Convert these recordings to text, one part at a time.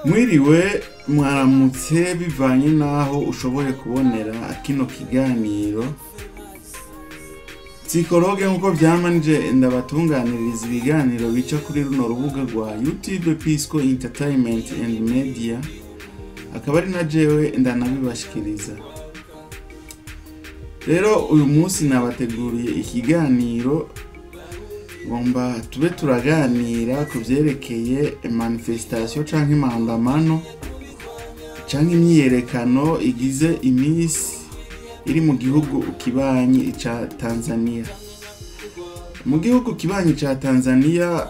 Mwiriwe mwaramutse bivanye naho ushoboye kubonera kino kiganiro. Psikologe nkuko vyamanje ndabatunganiriza ibiganiro bica kuri runo rubuga rwa YouTube Pisco Entertainment and Media. Akaba ari na jewe ndanabibashikiriza. Rero uyu munsi nabateguriye ikiganiro ngomba tube turaganira ku vyerekeye manifestation canke imandamano canke imyiyerekano igize imisi iri mu gihugu kibanyi ca Tanzania. Mu gihugu kibanyi ca Tanzania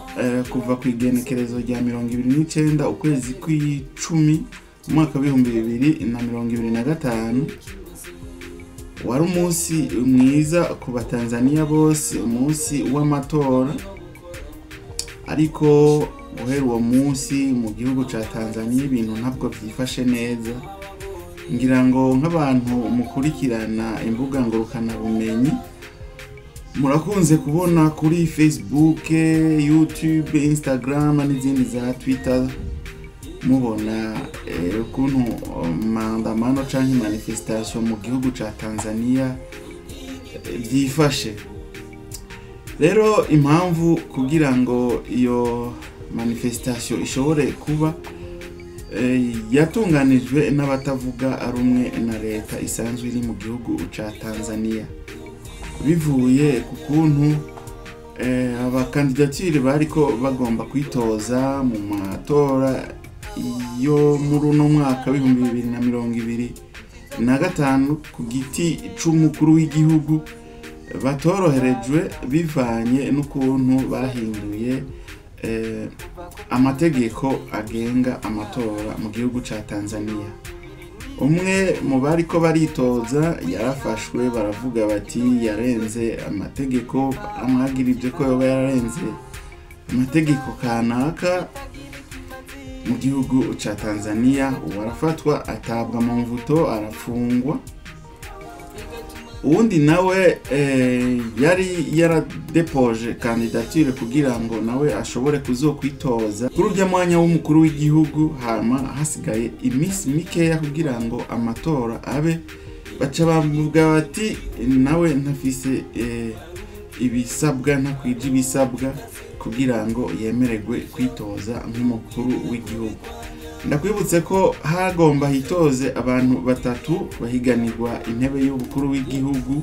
kuva ku igenekerezo rya 29 ukwezi kw'icumi umwaka wa 2025 wari umunsi mwiza ku Batanzania bose, umunsi w'amatora. Ariko guhera uwo munsi mu gihugu ca Tanzania ibintu ntabwo vyifashe neza. Ngira ngo nk'abantu mukurikirana imbuga ngurukana bumenyi murakunze kubona kuri Facebook, YouTube, Instagram n'izindi za Twitter mubona ukuntu mandamano canke manifestation mu gihugu ca Tanzania vyifashe. Rero impamvu kugira ngo iyo manifestation ishobore kuba yatunganijwe n'abatavuga rumwe na leta isanzwe iri mu gihugu ca Tanzania, bivuye ku kuntu abakandidatire bariko bagomba kwitoza mu matora yo muri uno mwaka wa 2025 ku giti c'umukuru w'igihugu batoroherejwe bivanye n'ukuntu bahinduye amategeko agenga amatora mu gihugu ca Tanzania. Umwe mu bariko baritoza yarafashwe, baravuga bati yarenze amategeko, amwagirije ko yoba yarenze amategeko kanaka mu gihugu ca Tanzania. Warafatwa atabwa mu mvuto arafungwa. Uwundi nawe yari yaradepoje kandidature kugira ngo nawe ashobore kuzokwitoza kuri urya mwanya w'umukuru w'igihugu, hama hasigaye imisi mikeya kugira ngo amatora abe. Baca bavuga bati nawe ntafise ibisabwa, ntakwije ibisabwa kugira ngo yemererwe kwitoza nk'umukuru w'igihugu. Ndakwibutse ko hagomba hitoze abantu batatu bahiganirwa intebe y'ubukuru w'igihugu.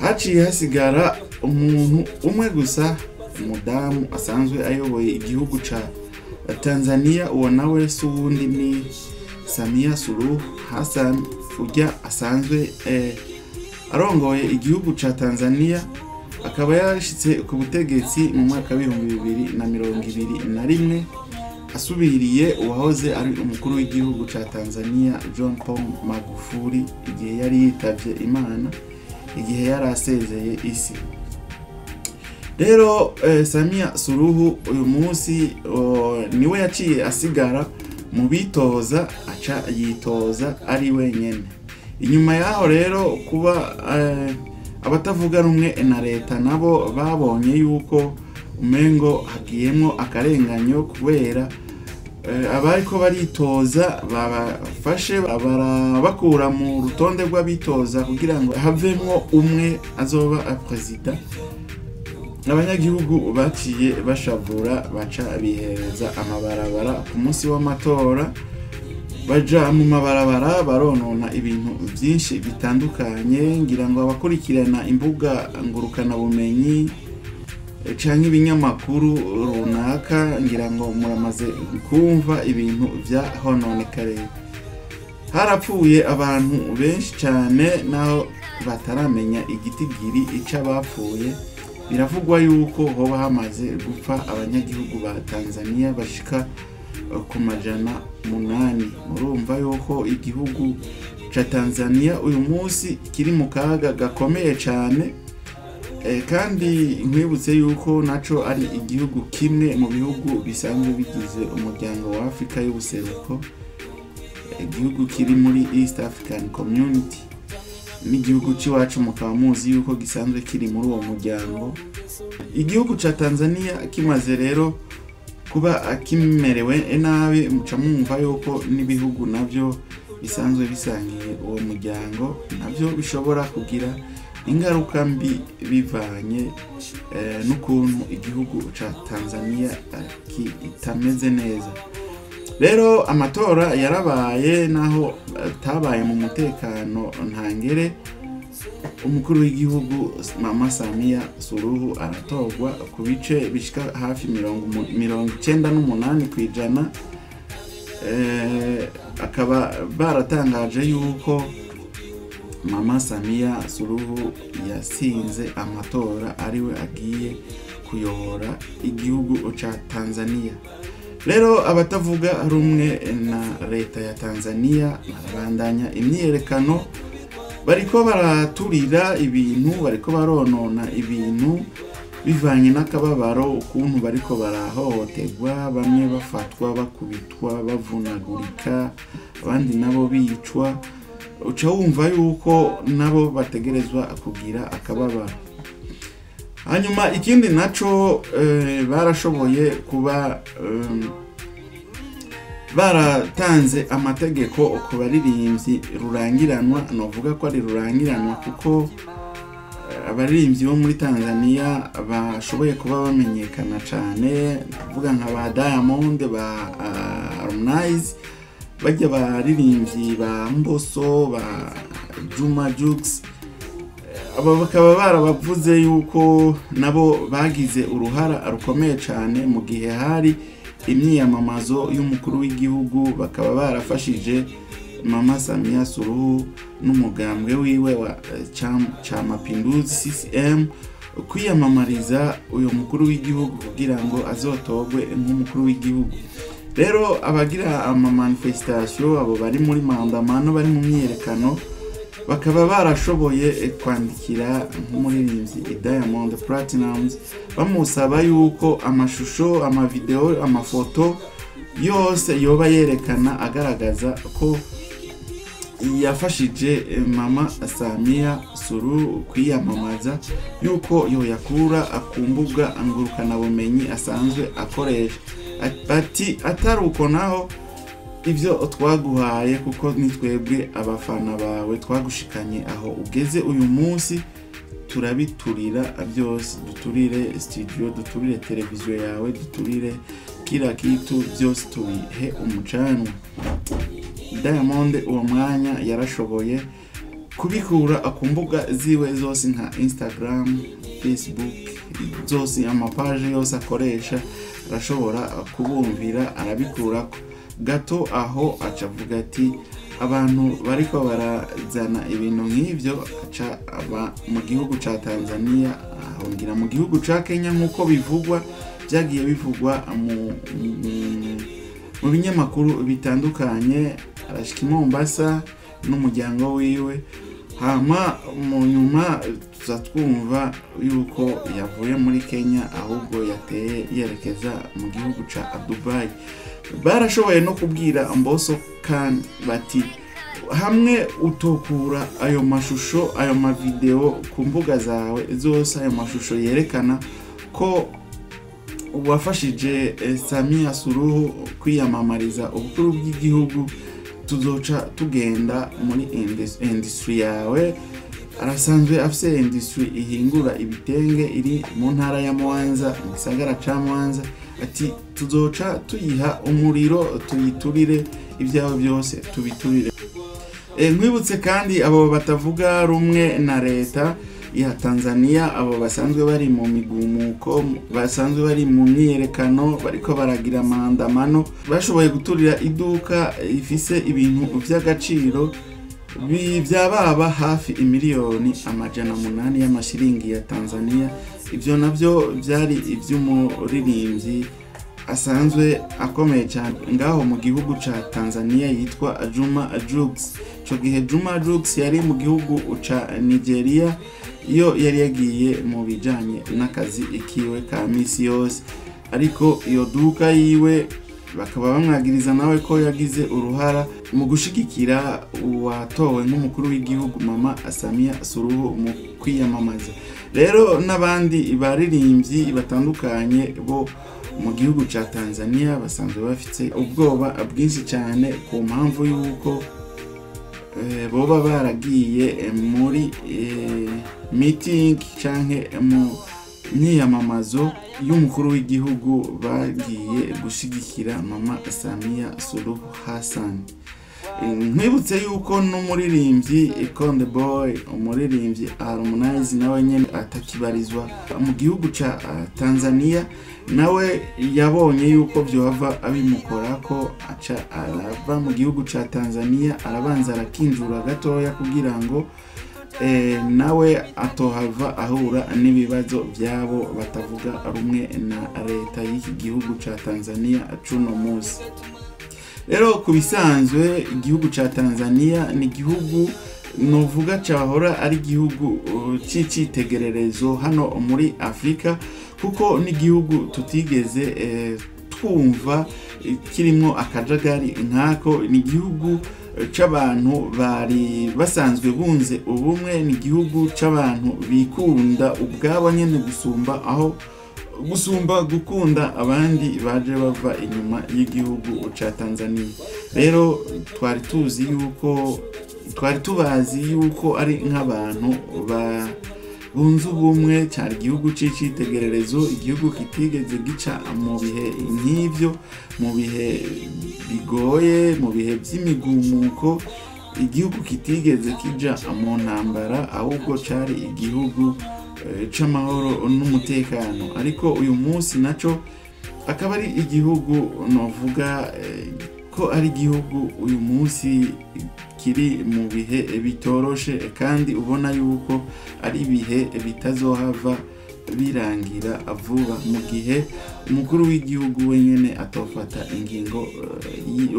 Haciye hasigara umuntu umwe gusa, umudamu asanzwe ayoboye igihugu ca Tanzania. Uwo nawe si uwundi ni Samia Suluhu Hassan, urya asanzwe arongoye igihugu ca Tanzania. Akaba yarashitse ku butegetsi mu mwaka wa 2021 asubiriye uwahoze ari umukuru w'igihugu ca Tanzania John Paul Magufuli igihe yari yitavye Imana, igihe yari asezeye isi. Rero Samia Suluhu uyu munsi niwe yaciye asigara mu bitoza, aca yitoza ari wenyene. Inyuma yaho rero kuba abatavuga rumwe na leta nabo babonye yuko umengo hagiyemwo akarenganyo, kubera abariko baritoza babafashe barabakura mu rutonde rw'abitoza kugira ngo havemwo umwe azoba president. Abanyagihugu baciye bashavura, baca bihereza amabarabara ku munsi w'amatora. Baja mu mabarabara baronona ibintu vyinshi bitandukanye. Ngira ngo abakurikirana imbuga ngurukana bumenyi canke ibinyamakuru runaka, ngira ngo muramaze kumva ibintu vya hononekare. Harapfuye abantu benshi cane naho bataramenya igitigiri ica bapfuye. Biravugwa yuko hoba hamaze gupfa abanyagihugu ba Tanzania bashika ku majana 8. Murumva yuko igihugu ca Tanzania uyu munsi kiri mu kaga gakomeye cane. Kandi nkwibutse yuko naco ari igihugu kimwe mu bihugu bisanzwe bigize umuryango wa Afrika y'ubuseruko, igihugu kiri muri East African Community. N'igihugu ciwacu mukaba muzi yuko gisanzwe kiri muri uwo muryango. Igihugu ca Tanzania kimaze rero kuba akimerewe nabi muca mwumva yuko n'ibihugu navyo bisanzwe bisangiye uwo muryango navyo bishobora kugira ingaruka mbi bivanye n'ukuntu igihugu ca Tanzania kitameze neza. Rero amatora yarabaye naho tabaye mu mutekano ntangere. Umukuru w'igihugu Mama Samia Suluhu aratorwa ku bice bishika hafi 98%. Akaba baratangaje yuko Mama Samia Suluhu yasinze amatora ariwe agiye kuyobora igihugu ca Tanzania. Rero abatavuga rumwe na leta ya Tanzania barabandanya imyiyerekano, bariko baraturira ibintu, bariko baronona ibintu bivanye n'akababaro ukuntu bariko barahohoterwa, bamwe bafatwa bakubitwa bavunagurika, abandi nabo bicwa. Uca wumva yuko nabo bategerezwa kugira akababaro. Hanyuma ikindi naco barashoboye kuba baratanze amategeko ku baririmbyi rurangiranwa. Novuga ko ari rurangiranwa kuko abaririmbyi bo muri Tanzania bashoboye kuba bamenyekana cane, vuga nka ba Diamond, ba Harmonize, bajya baririmbyi ba Mbosso, ba Juma Jux. Aba bakaba barabavuze yuko nabo bagize uruhara rukomeye cane mu gihe hari imyiyamamazo y'umukuru w'igihugu, bakaba barafashije Mama Samia Suluhu n'umugambwe wiwe wa Chama Mapinduzi CCM kwiyamamariza uyu mukuru w'igihugu kugira ngo azotogwe nk'umukuru w'igihugu. Rero abagira ama manifestation, abo bari muri maandamano, bari mu myiyerekano, bakaba barashoboye kwandikira nk'umuririmbyi Diamond Platnumz bamusaba yuko amashusho, amavideo, amafoto yose yoba yerekana agaragaza ko yafashije Mama Samia Suluhu kwiyamamaza, yuko yoyakura akumbuga ngurukana bumenyi asanzwe akoresha. Ati ataruko naho ivyo twaguhaye kuko nitwebwe abafana bawe twagushikanye aho ugeze uyu munsi, turabiturira byose, duturire studio, duturire televiziyo yawe, duturire kila kitu, byose tubihe umucanwa. Diamond uwo mwanya yarashoboye kubikura akumbuga ziwe zose nka Instagram, Facebook, zose amapaje yose akoresha arashobora kubumvira, arabikura gato aho acavuga ati abantu bariko barazana ibintu nk'ivyo aca aba mu gihugu ca Tanzania, ahongira mu gihugu ca Kenya nkuko bivugwa, byagiye bivugwa mu binyamakuru bitandukanye. Arashika i Mombasa n'umuryango wiwe, hama mu nyuma tuzatwumva yuko yavuye muri Kenya ahubwo yateye yerekeza mu gihugu ca Dubai. Barashoboye no kubwira Mbosso kan bati hamwe utokura ayo mashusho, ayo mavideo ku mbuga zawe zose, ayo mashusho yerekana ko wafashije Samia Suluhu kwiyamamariza ubukuru bw'igihugu, tuzoca tugenda muri industry yawe. Arasanzwe afise industry ihingura ibitenge iri mu ntara ya Mwanza, mu gisagara ca Mwanza. Ati tuzoca tuyiha umuriro, tuyiturire ibyawe byose tubiturire. Nkwibutse kandi abo batavuga rumwe na leta ya Tanzania, abo basanzwe bari mu migumuko, basanzwe bari mu myiyerekano, bariko baragira maandamano, bashoboye guturira iduka ifise ibintu vy'agaciro byababa hafi imiliyoni 800 y'amashiringi ya Tanzania. Ivyo navyo byari ivy'umuririmbyi asanzwe akomeye cyane ngaho mu gihugu ca Tanzania yitwa Juma Jux. Ico gihe Juma Jux yari mu gihugu ca Nigeria, iyo yari yagiye mu bijanye n'akazi ikiwe ka misi yose, ariko iyo duka yiwe bakaba bamwagiriza nawe ko yagize uruhara mu gushigikira uwatowe nk'umukuru w'igihugu Mama Samia Suluhu mu kwiyamamaza. Rero n'abandi baririmbyi batandukanye bo mu gihugu ca Tanzania basanzwe bafite ubwoba bwinshi cyane ku mpamvu yuko boba baragiye muri meeting canke mu niyamamazo y'umukuru w'igihugu bagiye gushigikira Mama Samia Suluhu Hassan. Nkwibutse yuko n'umuririmbyi Konde Boy, umuririmbyi Harmonize nawe nyene atakibarizwa mu gihugu ca Tanzania, nawe yabonye yuko byohava abimukorako aca arava mu gihugu ca Tanzania arabanza arakinjura gatoya kugira ngo nawe atohava ahura n'ibibazo byabo batavuga rumwe na leta y'iki gihugu ca Tanzania cuno musi. Rero kubisanzwe igihugu ca Tanzania ni igihugu novuga cyahora ari igihugu c'icitegererezo hano muri Afrika, kuko ni igihugu tutigeze twumva kirimo akajagari nkako. Ni igihugu c'abantu bari basanzwe bunze ubumwe, ni igihugu c'abantu bikunda ubwabo nyene gusumba gukunda abandi baje bava inyuma y'igihugu ca Tanzania. Rero twari tubazi yuko ari nk'abantu bunze ubumwe, cyari igihugu c'icitegererezo, igihugu kitigeze gica mu bihe nk'ivyo, mu bihe bigoye, mu bihe by'imigumuko, igihugu kitigeze kija mu ntambara, ahubwo cari igihugu c'amahoro n'umutekano. Ariko uyu munsi naco akaba ari igihugu novuga ko ari igihugu uyu munsi kiri mu bihe bitoroshe, kandi ubona yuko ari ibihe bitazohava birangira vuba, mu gihe umukuru w'igihugu wenyene atofata ingingo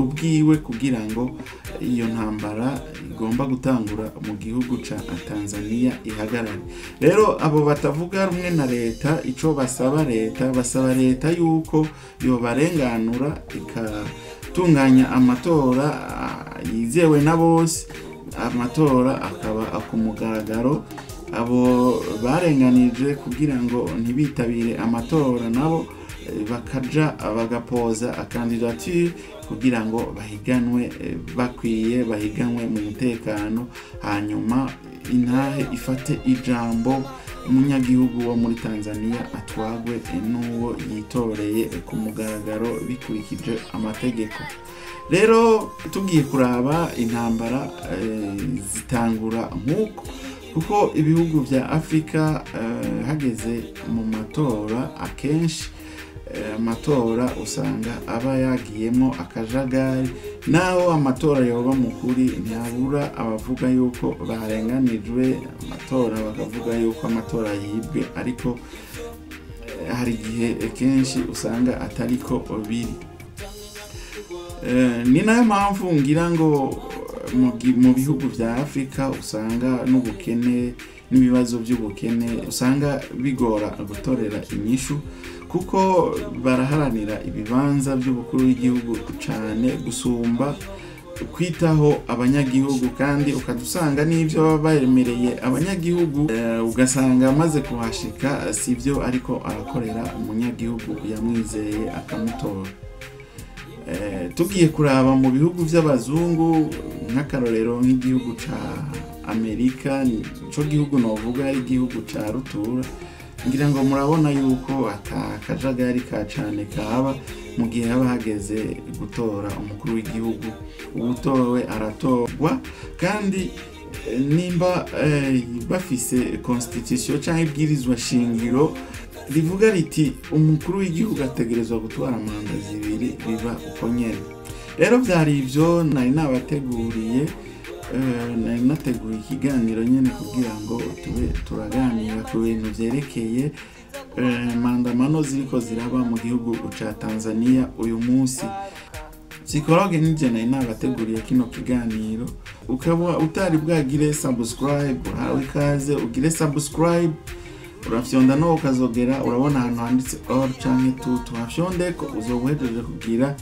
ubwiwe kugira ngo iyo ntambara igomba gutangura mu gihugu ca Tanzania ihagarare. Rero abo batavuga rumwe na leta ico basaba leta yuko yobarenganura ikatunganya amatora yizewe na bose, amatora akaba akumugaragaro. Abo barenganije kugira ngo ntibitabire amatora nabo bakaja bagapoza candidature kugira ngo bahiganwe bakwiye, bahiganwe mu mutekano, hanyuma intahe ifate ijambo, umunyagihugu wo muri Tanzania atwagwe n'uwo yitoreye ku mugaragaro bikurikije amategeko. Rero tugiye kuraba intambara zitangura nk'uko, kuko ibihugu vya Afrika hageze mu matora akenshi amatora usanga aba yagiyemo akajagari, naho amatora yoba mukuri ntihabura abavuga yuko barenganijwe amatora, bakavuga yuko amatora yibwe, ariko hari igihe kenshi usanga atariko biri. Ni nayo mpamvu ngira ngo mu bihugu vya Afrika usanga n'ubukene n'ibibazo by'ubukene usanga bigora gutorera inyishu, kuko baraharanira ibibanza by'ubukuru w'igihugu cyane gusumba kwitaho abanyagihugu, kandi ukadusanga n'ivyo baba bemereye abanyagihugu ugasanga amaze kuhashika sivyo ariko arakorera umunyagihugu yamwizeye akamutora. Tugiye kuraba mu bihugu vy'abazungu nk'akarorero nk'igihugu ca Amerika, nico gihugu novuga ari igihugu ca rutura, ngira ngo murabona yuko atakajagari ka cane kaba mu gihe haba hageze gutora umukuru w'igihugu. Ubutowe aratorwa, kandi nimba bafise constitution cyangwa ibwirizwa shingiro rivuga riti umukuru w'igihugu ategerezwa gutwara manda zibiri, biba uko nyene. Rero vyari ivyo nari nabateguriye, nari nateguye ikiganiro nyene kugira ngo tube turaganira ku bintu vyerekeye mandamano ziriko ziraba mu gihugu ca Tanzania uyu munsi. Psychologue nije nari nabateguriye kino kiganiro. Ukaba utari bwagire subscribe, urahawe ikaze ugire subscribe, urafyonda no ukazogera urabona ahantu handitse all canke tuhafyondeko uzobuhejeje kugira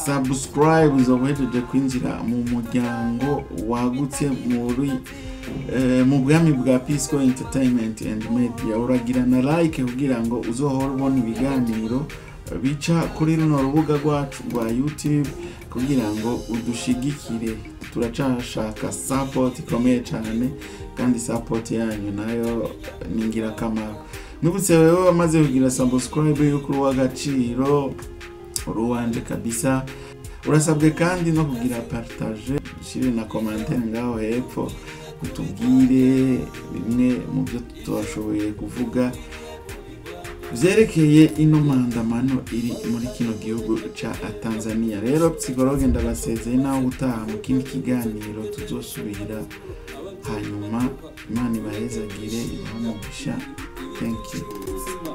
subscribe, uzobuhejeje kwinjira mu muryango wagutse mu bwami bwa Pisco Entertainment and Media. Uragira na like kugira ngo uzohora ubona ibiganiro bica kuri runo rubuga rwacu rwa YouTube kugira ngo udushigikire. Turacashaka support ikomeye cyane kandi support yanyu nayo ni ingirakamaro. Nubutse wewe wamaze kugira subscribe yo kuri w'agaciro uruwanje kabisa. Urasabwe kandi no kugira partage, shire na commentaire ngaho hepfo utubwire bimwe mu byo twashoboye kuvuga vyerekeye ino mandamano iri muri kino gihugu ca Tanzania. Rero psychologue ndabasezeye naho utaha mu kindi kiganiro tuzosubira, hanyuma Imana ibahezagire ibahe umugisha. Thank you.